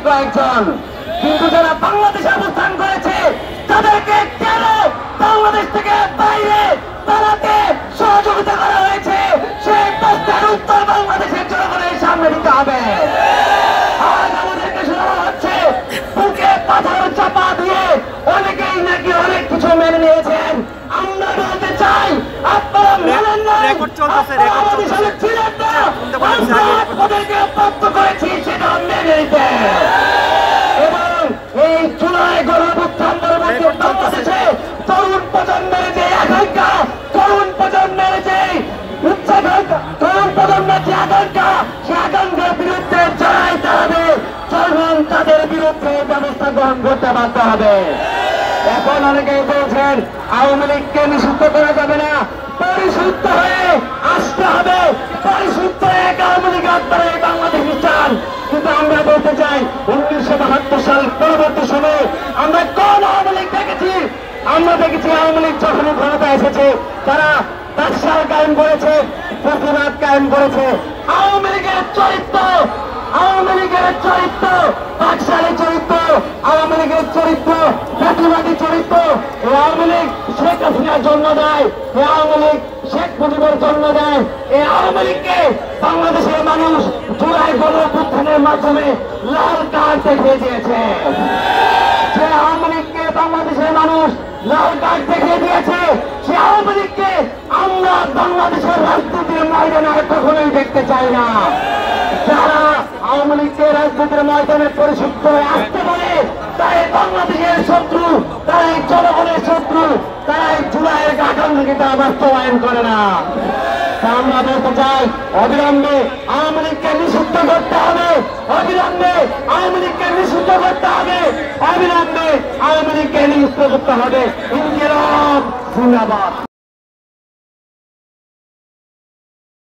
কয়েকজন, কিন্তু যারা বাংলাদেশে অবস্থান করেছে তাদেরকে কেন বাংলাদেশ থেকে বাইরে তারাকে সহযোগিতা করা হয়েছে সেই প্রশ্নের উত্তর বাংলাদেশের জনগণের সামনে দিতে হবে। আজ আমাদেরকে শোনা হচ্ছে বুকে পাথর চাপা দিয়ে অনেকেই নাকি অনেক কিছু মেনে নিয়েছেন। আমরা বলতে চাই আপনারা মেনেন না, আপনারা ছিলেন না, আমরা আপনাদেরকে প্রাপ্ত করেছি সেটা মেনে নিতে। এবং এই জুলাই গণঅভ্যুত্থানের মধ্যে বাংলাদেশে তরুণ প্রজন্মের যে আকাঙ্ক্ষা, তরুণ প্রজন্মের যে উচ্চাকাঙ্ক্ষা, তরুণ প্রজন্মের যে আকাঙ্ক্ষা, সে আকাঙ্ক্ষার বিরুদ্ধে যারাই দাঁড়াবে জনগণ তাদের বিরুদ্ধে ব্যবস্থা গ্রহণ করতে বাধ্য হবে। এখন অনেকেই বলছেন আওয়ামী লীগকে নিষিদ্ধ করা যাবে না, পরিশুদ্ধ হয়ে আসতে হবে, পরিশুদ্ধ এক আওয়ামী লীগ আপনারা এই বাংলাদেশে চান। কিন্তু আমরা বলতে চাই 1972 সাল পরবর্তী সময়ে আমরা কোন আওয়ামী লীগ দেখেছি? আমরা দেখেছি আওয়ামী লীগ যখন ক্ষমতা এসেছে তারা ব্যবসার কায়েম করেছে, প্রতিবাদ কায়েম করেছে। আওয়ামী লীগের চরিত্র, আওয়ামী লীগের চরিত্র, বাকশালী চরিত্র, আওয়ামী লীগের চরিত্র, প্রতিবাদী চরিত্র। এই আওয়ামী লীগ শেখ হাসিনার জন্ম দেয়, এই আওয়ামী লীগ শেখ মুজিবের জন্ম দেয়। এই আওয়ামী লীগকে বাংলাদেশের মানুষ জুলাই গণঅভ্যুত্থানের মাধ্যমে লাল কার্ড দেখিয়ে দিয়েছে। যে আওয়ামী লীগকে বাংলাদেশের মানুষ লাল কার্ড দেখিয়ে দিয়েছে, সে আওয়ামী লীগকে আমরা বাংলাদেশের রাজনীতির ময়দানে কখনোই দেখতে চাই না। যারা আওয়ামী লীগকে রাজনীতির ময়দানে পরিশুদ্ধ হয়ে আসতে পারে তাই বাংলাদেশের শত্রু, তারাই জনগণের শত্রু, তারাই জুলাইয়ের আকাঙ্ক্ষিতা বাস্তবায়ন করে না। আমরা বলতে চাই অবিলম্বে আওয়ামী লীগকে নিষিদ্ধ করতে হবে, অবিলম্বে আওয়ামী লীগকে নিষিদ্ধ করতে হবে, অবিলম্বে আওয়ামী লীগকে নিষিদ্ধ করতে হবে। ইনকিলাব জিন্দাবাদ।